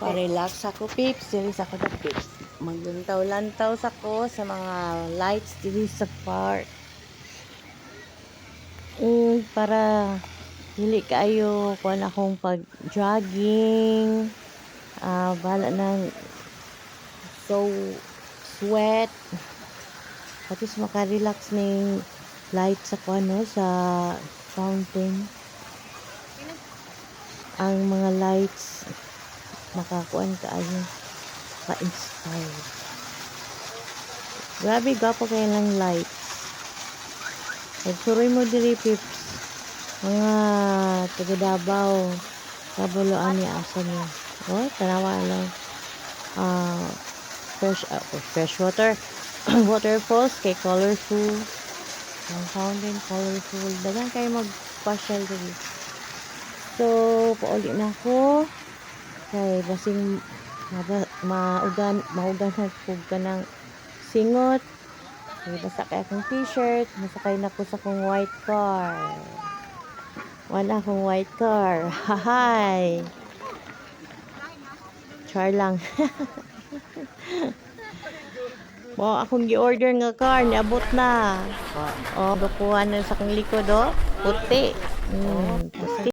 Pa-relax ako, pips. Dili sa ako na, pips. Maglantaw-lantaw sa ko sa mga lights dili sa park. Para dili kaayo kuan akong pag-jogging. Bala nang so sweat. At least maka-relax ning light sa kuan no, sa fountain. Ang mga lights makakuan kaayo, ka-inspire. Grabe gapo kayo ng lights. Nagsuroy mo diri, pips. Mga taga Davao, kabuloan ni asa niyo. Oh, tanawa lang. Fresh water. Waterfalls kay colorful. Ang fountain colorful. Dagan kayo mag-pasyal diri. So, pauli na ako. Kay basing maugan hagpug ka ng singot. Kay basa kay akong t-shirt. Masakay na ko sa akong white car. Wala akong white car. Hahay! Char lang. Akong gi-order nga car, niabot na. Bukuhan na sa akong likod, puti. Puti.